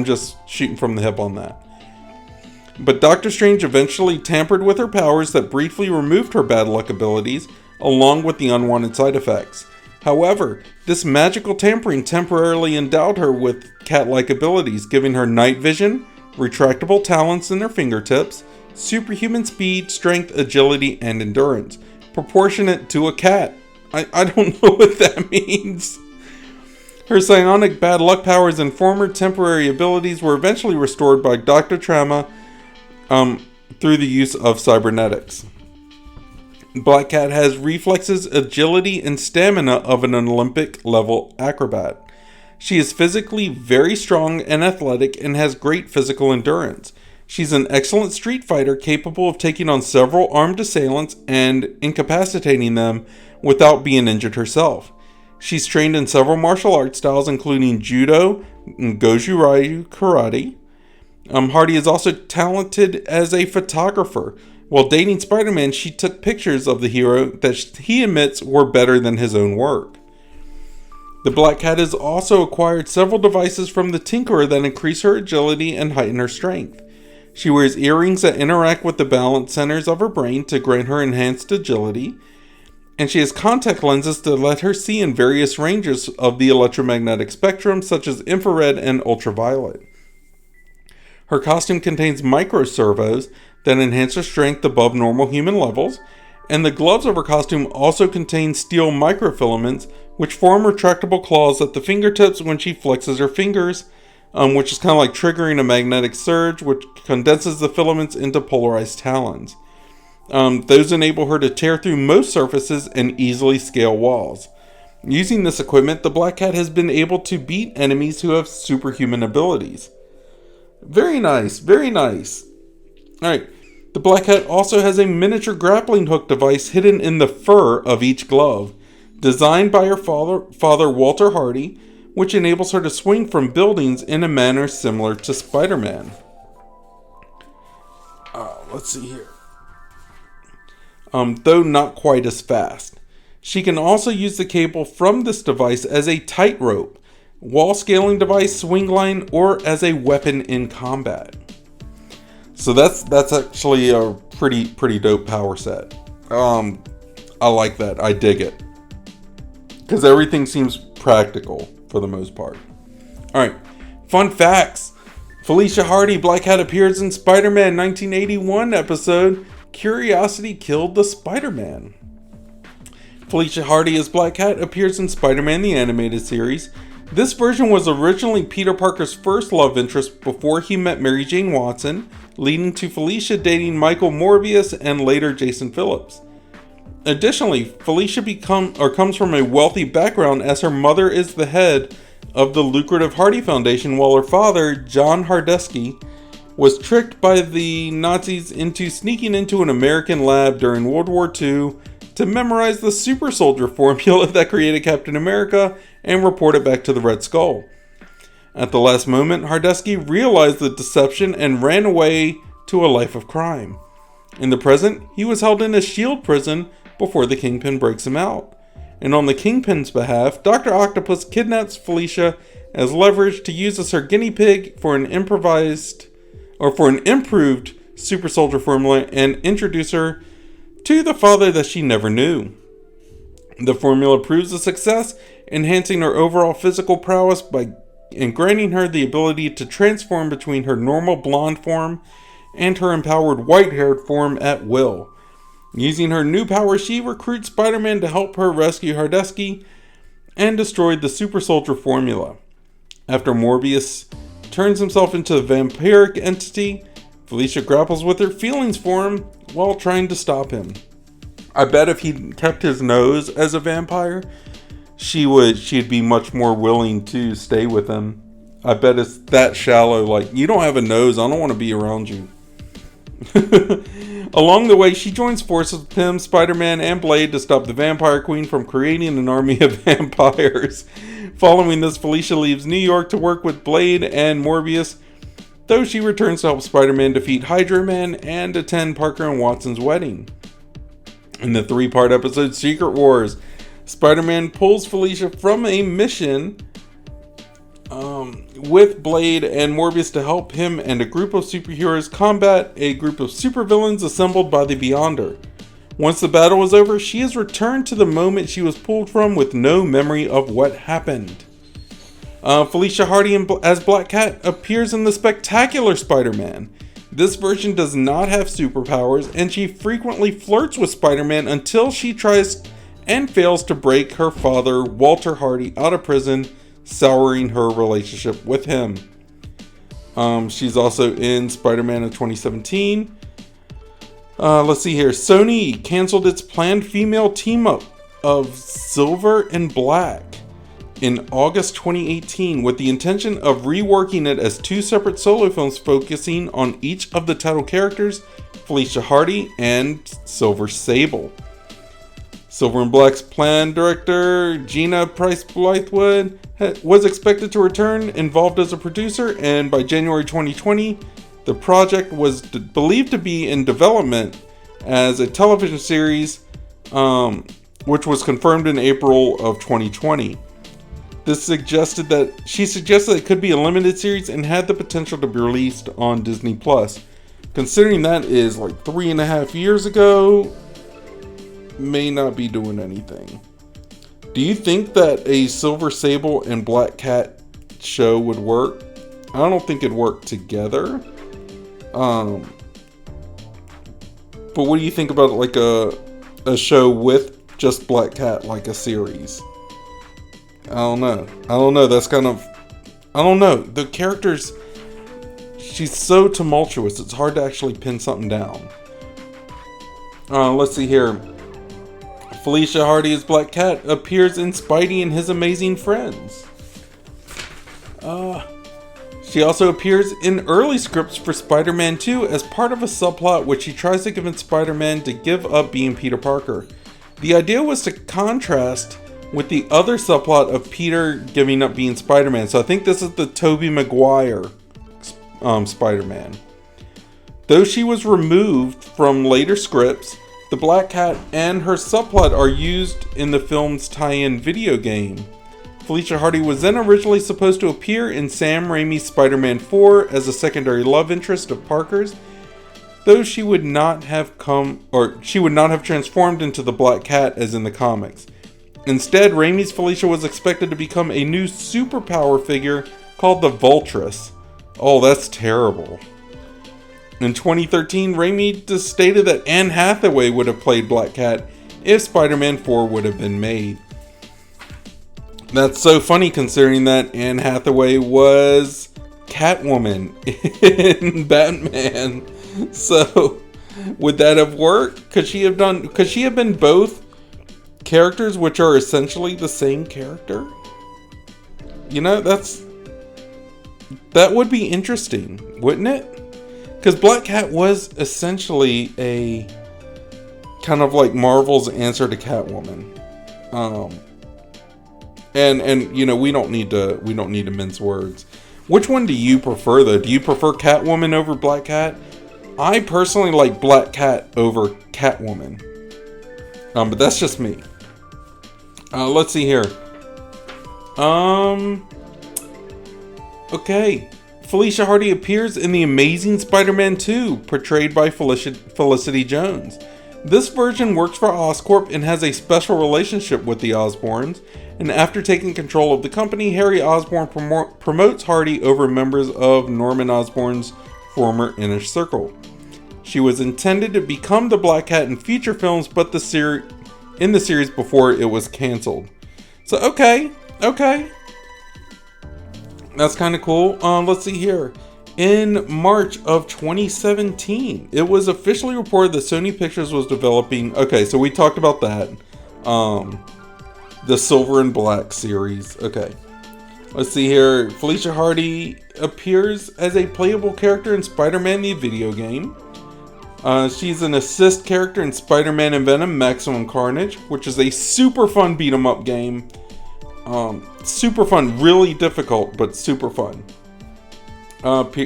just shooting from the hip on that. But Doctor Strange eventually tampered with her powers that briefly removed her bad luck abilities, along with the unwanted side effects. However, this magical tampering temporarily endowed her with cat-like abilities, giving her night vision, retractable talons in her fingertips, superhuman speed, strength, agility, and endurance, proportionate to a cat. I don't know what that means. Her psionic bad luck powers and former temporary abilities were eventually restored by Dr. Trauma through the use of cybernetics. Black Cat has reflexes, agility, and stamina of an Olympic level acrobat. She is physically very strong and athletic and has great physical endurance. She's an excellent street fighter capable of taking on several armed assailants and incapacitating them without being injured herself. She's trained in several martial arts styles including judo and goju ryu karate. Hardy is also talented as a photographer. While dating Spider-Man, she took pictures of the hero that he admits were better than his own work. The Black Cat has also acquired several devices from the Tinkerer that increase her agility and heighten her strength. She wears earrings that interact with the balance centers of her brain to grant her enhanced agility, and she has contact lenses to let her see in various ranges of the electromagnetic spectrum, such as infrared and ultraviolet. Her costume contains micro servos that enhance her strength above normal human levels, and the gloves of her costume also contain steel microfilaments, which form retractable claws at the fingertips when she flexes her fingers, which is kind of like triggering a magnetic surge, which condenses the filaments into polarized talons. Those enable her to tear through most surfaces and easily scale walls. Using this equipment, the Black Cat has been able to beat enemies who have superhuman abilities. Very nice, very nice. Alright, the Black Cat also has a miniature grappling hook device hidden in the fur of each glove, designed by her father Walter Hardy, which enables her to swing from buildings in a manner similar to Spider-Man. Let's see here. Though not quite as fast. She can also use the cable from this device as a tightrope, wall scaling device, swing line, or as a weapon in combat. So that's actually a pretty dope power set. I like that. I dig it. Because everything seems practical for the most part. Alright, fun facts. Felicia Hardy, Black Cat, appears in Spider-Man 1981 episode, Curiosity Killed the Spider-Man. Felicia Hardy as Black Cat appears in Spider-Man the Animated Series. This version was originally Peter Parker's first love interest before he met Mary Jane Watson, leading to Felicia dating Michael Morbius and later Jason Phillips. Additionally, Felicia comes from a wealthy background, as her mother is the head of the lucrative Hardy Foundation, while her father, John Hardesky, was tricked by the Nazis into sneaking into an American lab during World War II to memorize the super soldier formula that created Captain America and report it back to the Red Skull. At the last moment, Hardesky realized the deception and ran away to a life of crime. In the present, he was held in a SHIELD prison before the Kingpin breaks him out. And on the Kingpin's behalf, Dr. Octopus kidnaps Felicia as leverage to use as her guinea pig for an improved super soldier formula and introduce her to the father that she never knew. The formula proves a success, enhancing her overall physical prowess and granting her the ability to transform between her normal blonde form and her empowered white-haired form at will. Using her new power, she recruits Spider-Man to help her rescue Hardesky and destroy the super soldier formula. After Morbius turns himself into a vampiric entity, Felicia grapples with her feelings for him while trying to stop him. I bet if he kept his nose as a vampire, she'd be much more willing to stay with him. I bet it's that shallow, like, you don't have a nose, I don't want to be around you. Along the way, she joins forces with him, Spider-Man, and Blade to stop the Vampire Queen from creating an army of vampires. Following this, Felicia leaves New York to work with Blade and Morbius, though she returns to help Spider-Man defeat Hydra Man and attend Parker and Watson's wedding. In the 3-part episode Secret Wars, Spider-Man pulls Felicia from a mission with Blade and Morbius to help him and a group of superheroes combat a group of supervillains assembled by the Beyonder. Once the battle is over, she is returned to the moment she was pulled from with no memory of what happened. Felicia Hardy as Black Cat appears in the Spectacular Spider-Man. This version does not have superpowers, and she frequently flirts with Spider-Man until she tries and fails to break her father, Walter Hardy, out of prison, souring her relationship with him. She's also in Spider-Man of 2017. Let's see here. Sony canceled its planned female team-up of Silver and Black in August 2018 with the intention of reworking it as 2 separate solo films focusing on each of the title characters, Felicia Hardy and Silver Sable. Silver and Black's planned director, Gina Price Blythewood, was expected to return, involved as a producer, and by January 2020, the project was believed to be in development as a television series, which was confirmed in April of 2020. She suggested it could be a limited series and had the potential to be released on Disney+. Considering that is like 3.5 years ago, may not be doing anything. Do you think that a Silver Sable and Black Cat show would work? I don't think it'd work together. But what do you think about like a show with just Black Cat, like a series? I don't know. That's kind of... I don't know. The characters... She's so tumultuous. It's hard to actually pin something down. Let's see here. Felicia Hardy as Black Cat appears in Spidey and His Amazing Friends. She also appears in early scripts for Spider-Man 2 as part of a subplot which she tries to convince Spider-Man to give up being Peter Parker. The idea was to contrast with the other subplot of Peter giving up being Spider-Man. So I think this is the Tobey Maguire Spider-Man. Though she was removed from later scripts, the Black Cat and her subplot are used in the film's tie-in video game. Felicia Hardy was then originally supposed to appear in Sam Raimi's Spider-Man 4 as a secondary love interest of Parker's, though she would not have transformed into the Black Cat as in the comics. Instead, Raimi's Felicia was expected to become a new superpower figure called the Vultress. Oh, that's terrible. In 2013, Raimi just stated that Anne Hathaway would have played Black Cat if Spider-Man 4 would have been made. That's so funny considering that Anne Hathaway was Catwoman in Batman. So, would that have worked? Could she have been both characters which are essentially the same character? You know, that would be interesting, wouldn't it? Because Black Cat was essentially a kind of like Marvel's answer to Catwoman. And you know, we don't need to mince words. Which one do you prefer though? Do you prefer Catwoman over Black Cat? I personally like Black Cat over Catwoman. But that's just me. Let's see here. Okay. Felicia Hardy appears in The Amazing Spider-Man 2, portrayed by Felicity Jones. This version works for Oscorp and has a special relationship with the Osborns, and after taking control of the company, Harry Osborn promotes Hardy over members of Norman Osborn's former inner circle. She was intended to become the Black Cat in future films, but in the series before it was canceled. So, okay. That's kind of cool. Let's see here. In March of 2017, it was officially reported that Sony Pictures was developing... Okay, so we talked about that. The Silver and Black series. Okay. Let's see here. Felicia Hardy appears as a playable character in Spider-Man the video game. She's an assist character in Spider-Man and Venom Maximum Carnage, which is a super fun beat-em-up game. Super fun, really difficult, but super fun.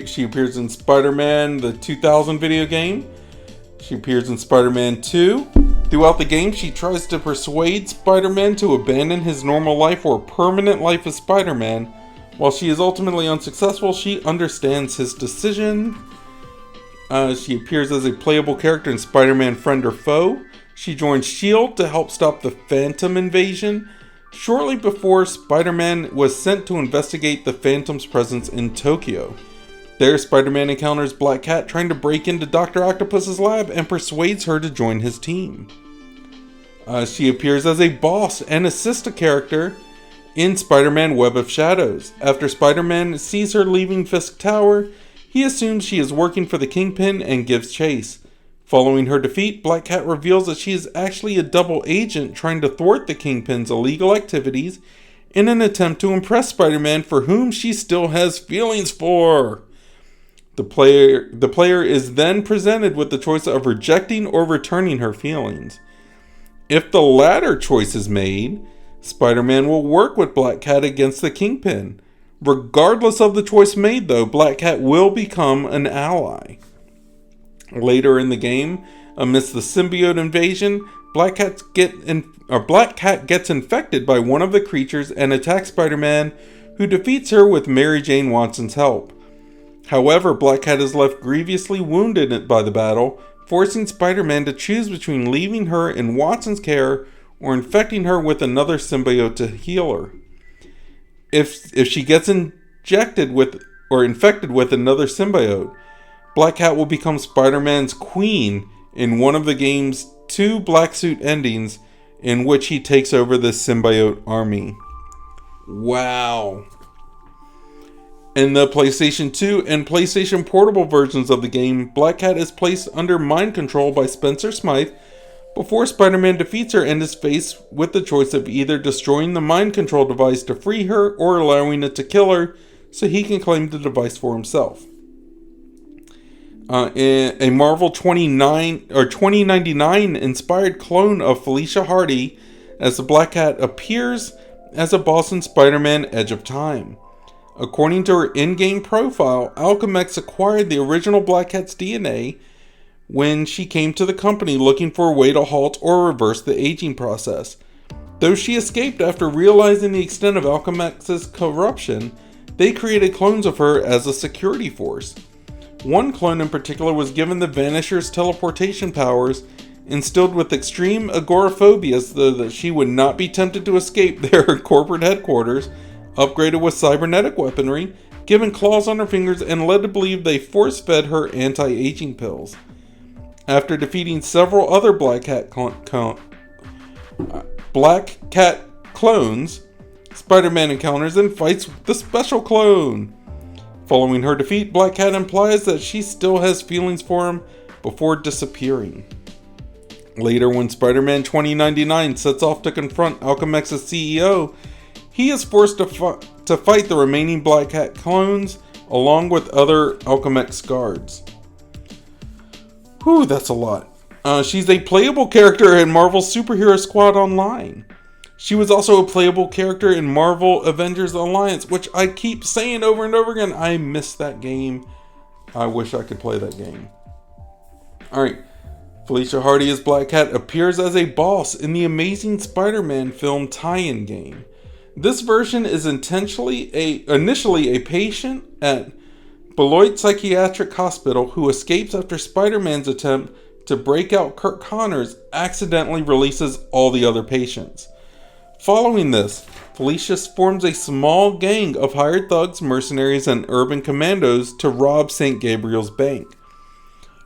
She appears in Spider-Man, the 2000 video game. She appears in Spider-Man 2. Throughout the game, she tries to persuade Spider-Man to abandon his normal life or permanent life as Spider-Man. While she is ultimately unsuccessful, she understands his decision. She appears as a playable character in Spider-Man Friend or Foe. She joins S.H.I.E.L.D. to help stop the Phantom invasion. Shortly before, Spider-Man was sent to investigate the Phantom's presence in Tokyo. There, Spider-Man encounters Black Cat trying to break into Dr. Octopus's lab and persuades her to join his team. She appears as a boss and assist character in Spider-Man Web of Shadows. After Spider-Man sees her leaving Fisk Tower, he assumes she is working for the Kingpin and gives chase. Following her defeat, Black Cat reveals that she is actually a double agent trying to thwart the Kingpin's illegal activities in an attempt to impress Spider-Man, for whom she still has feelings for. The player is then presented with the choice of rejecting or returning her feelings. If the latter choice is made, Spider-Man will work with Black Cat against the Kingpin. Regardless of the choice made, though, Black Cat will become an ally. Later in the game, amidst the symbiote invasion, Black Cat gets infected by one of the creatures and attacks Spider-Man, who defeats her with Mary Jane Watson's help. However, Black Cat is left grievously wounded by the battle, forcing Spider-Man to choose between leaving her in Watson's care or infecting her with another symbiote to heal her. If she gets infected with another symbiote, Black Cat will become Spider-Man's queen in one of the game's 2 black suit endings, in which he takes over the symbiote army. Wow. In the PlayStation 2 and PlayStation Portable versions of the game, Black Cat is placed under mind control by Spencer Smythe before Spider-Man defeats her and is faced with the choice of either destroying the mind control device to free her or allowing it to kill her so he can claim the device for himself. A Marvel 2099 inspired clone of Felicia Hardy as the Black Cat appears as a boss in Spider-Man Edge of Time. According to her in-game profile, Alchemex acquired the original Black Cat's DNA when she came to the company looking for a way to halt or reverse the aging process. Though she escaped after realizing the extent of Alchemex's corruption, they created clones of her as a security force. One clone in particular was given the Vanisher's teleportation powers, instilled with extreme agoraphobia so that she would not be tempted to escape their corporate headquarters, upgraded with cybernetic weaponry, given claws on her fingers, and led to believe they force-fed her anti-aging pills. After defeating several other Black Cat clones, Spider-Man encounters and fights the special clone. Following her defeat, Black Cat implies that she still has feelings for him before disappearing. Later, when Spider-Man 2099 sets off to confront Alchemex's CEO, he is forced to fight the remaining Black Cat clones along with other Alchemex guards. Whew, that's a lot. She's a playable character in Marvel's Superhero Squad Online. She was also a playable character in Marvel Avengers Alliance, which I keep saying over and over again. I miss that game. I wish I could play that game. Alright. Felicia Hardy as Black Cat appears as a boss in the Amazing Spider-Man film tie-in game. This version is initially a patient at Beloit Psychiatric Hospital who escapes after Spider-Man's attempt to break out Kirk Connors accidentally releases all the other patients. Following this, Felicia forms a small gang of hired thugs, mercenaries, and urban commandos to rob St. Gabriel's Bank.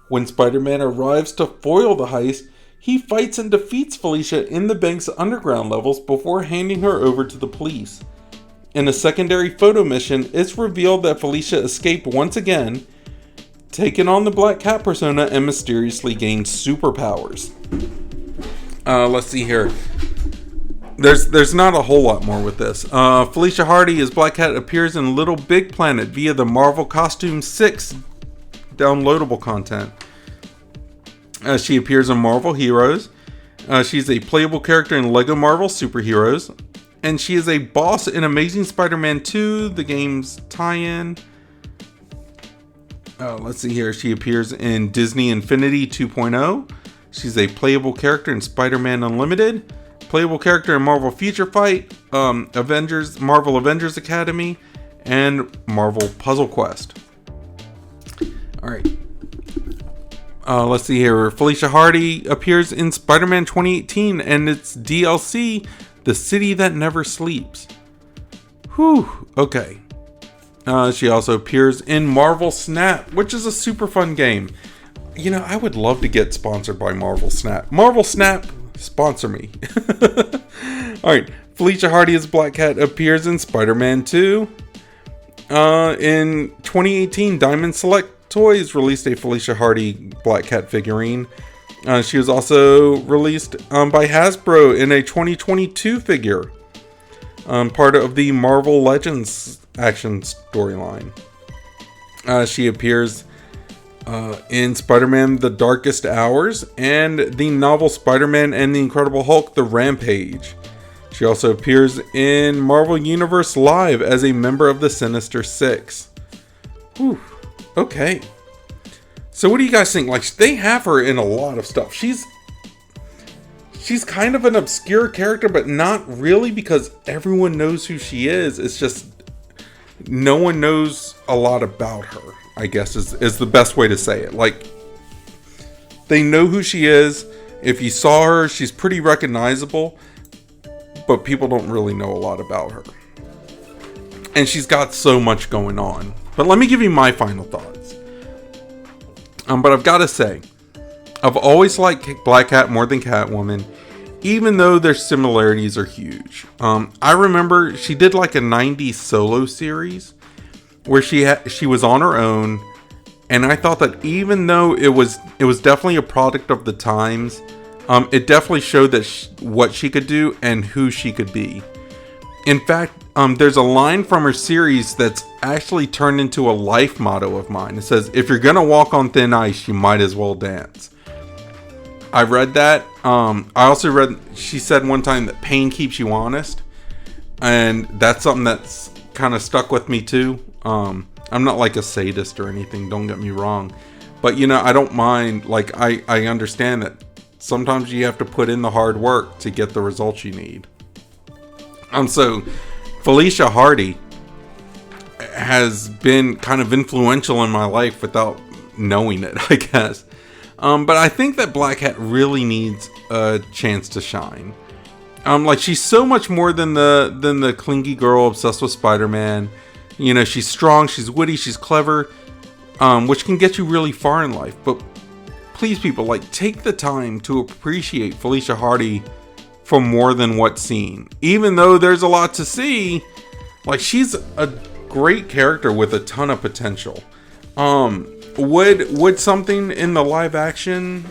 When Spider-Man arrives to foil the heist, he fights and defeats Felicia in the bank's underground levels before handing her over to the police. In a secondary photo mission, it's revealed that Felicia escaped once again, taken on the Black Cat persona, and mysteriously gained superpowers. Let's see here. There's not a whole lot more with this. Felicia Hardy as Black Cat appears in Little Big Planet via the Marvel Costume 6 downloadable content. She appears in Marvel Heroes. She's a playable character in Lego Marvel Superheroes. And she is a boss in Amazing Spider-Man 2, the game's tie-in. Let's see here. She appears in Disney Infinity 2.0. She's a playable character in Spider-Man Unlimited. Playable character in Marvel Future Fight, Marvel Avengers Academy, and Marvel Puzzle Quest. Alright. Let's see here. Felicia Hardy appears in Spider-Man 2018 and its DLC, The City That Never Sleeps. Whew. Okay. She also appears in Marvel Snap, which is a super fun game. You know, I would love to get sponsored by Marvel Snap. Marvel Snap, sponsor me. Alright, Felicia Hardy as Black Cat appears in Spider-Man 2. In 2018, Diamond Select Toys released a Felicia Hardy Black Cat figurine. She was also released by Hasbro in a 2022 figure. Part of the Marvel Legends action storyline. She appears in Spider-Man The Darkest Hours and the novel Spider-Man and the Incredible Hulk The Rampage. She also appears in Marvel Universe Live as a member of the Sinister Six. Whew. Okay. So what do you guys think? Like, they have her in a lot of stuff. She's kind of an obscure character, but not really, because everyone knows who she is. It's just no one knows a lot about her, I guess is the best way to say it. Like, they know who she is. If you saw her, she's pretty recognizable, but people don't really know a lot about her. And she's got so much going on. But let me give you my final thoughts. But I've got to say, I've always liked Black Cat more than Catwoman, even though their similarities are huge. I remember she did like a 90s solo series where she was on her own, and I thought that even though it was definitely a product of the times, it definitely showed that what she could do and who she could be. In fact, there's a line from her series that's actually turned into a life motto of mine. It says, "If you're gonna walk on thin ice, you might as well dance." I read that. I also read, she said one time that pain keeps you honest. And that's something that's kind of stuck with me too. I'm not like a sadist or anything, don't get me wrong. But, you know, I don't mind, like, I understand that sometimes you have to put in the hard work to get the results you need. So, Felicia Hardy has been kind of influential in my life without knowing it, I guess. But I think that Black Cat really needs a chance to shine. Like, she's so much more than the clingy girl obsessed with Spider-Man. You know, she's strong, she's witty, she's clever, which can get you really far in life. But please, people, like, take the time to appreciate Felicia Hardy for more than what's seen. Even though there's a lot to see, like, she's a great character with a ton of potential. Would something in the live action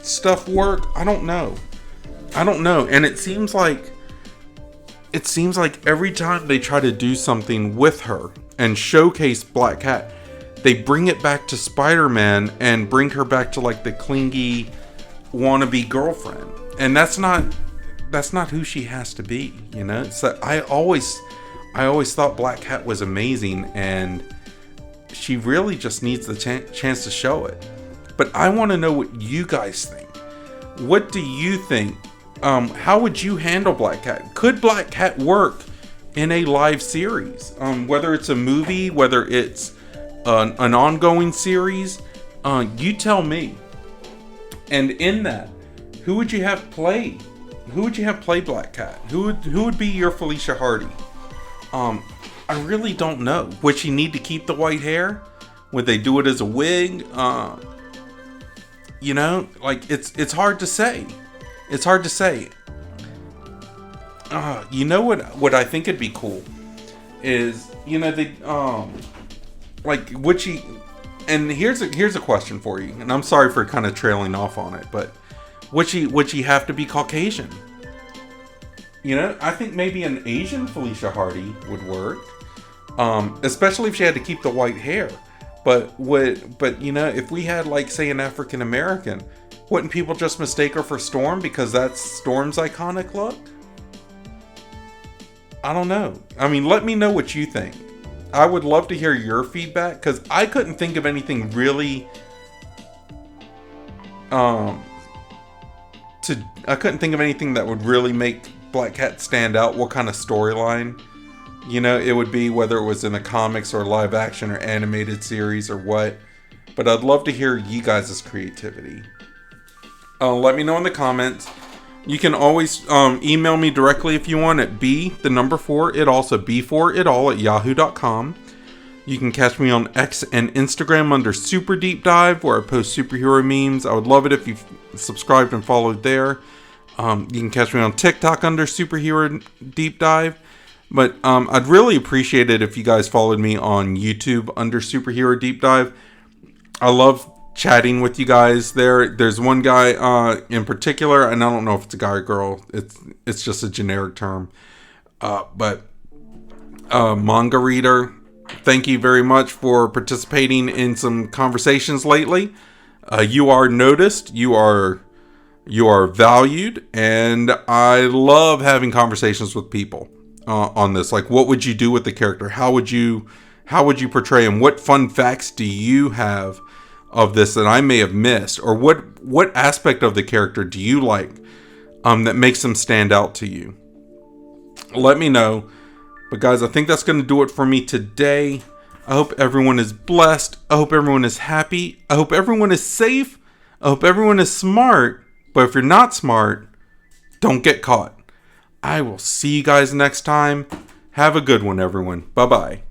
stuff work? I don't know. And it seems like every time they try to do something with her and showcase Black Cat, they bring it back to Spider-Man and bring her back to like the clingy wannabe girlfriend. And that's not who she has to be, you know? So I always thought Black Cat was amazing, and she really just needs the chance to show it. But I want to know what you guys think. What do you think? How would you handle Black Cat? Could Black Cat work in a live series? Whether it's a movie, whether it's an ongoing series, you tell me. And in that, who would you have play? Who would you have play Black Cat? Who would be your Felicia Hardy? I really don't know. Would she need to keep the white hair? Would they do it as a wig? You know, like, it's hard to say. It's hard to say. You know what I think would be cool is, you know, they like, would she? And here's a question for you. And I'm sorry for kind of trailing off on it, but would she have to be Caucasian? You know, I think maybe an Asian Felicia Hardy would work, especially if she had to keep the white hair. But you know, if we had, like, say, an African American, wouldn't people just mistake her for Storm because that's Storm's iconic look? I don't know. I mean, let me know what you think. I would love to hear your feedback, because I couldn't think of anything really I couldn't think of anything that would really make Black Cat stand out. What kind of storyline, you know, it would be, whether it was in the comics or live action or animated series or what. But I'd love to hear you guys' creativity. Let me know in the comments. You can always email me directly if you want at b4itall@yahoo.com. You can catch me on X and Instagram under Super Deep Dive, where I post superhero memes. I would love it if you subscribed and followed there. You can catch me on TikTok under Superhero Deep Dive. But I'd really appreciate it if you guys followed me on YouTube under Superhero Deep Dive. I love chatting with you guys there. There's one guy in particular, and I don't know if it's a guy or girl. It's just a generic term. But manga reader. Thank you very much for participating in some conversations lately. You are noticed. You are valued, and I love having conversations with people on this. Like, what would you do with the character? How would you portray him? What fun facts do you have of this that I may have missed? Or what aspect of the character do you like that makes them stand out to you? Let me know. But guys, I think that's going to do it for me today. I hope everyone is blessed. I hope everyone is happy. I hope everyone is safe. I hope everyone is smart. But if you're not smart, don't get caught. I will see you guys next time. Have a good one, everyone. Bye-bye.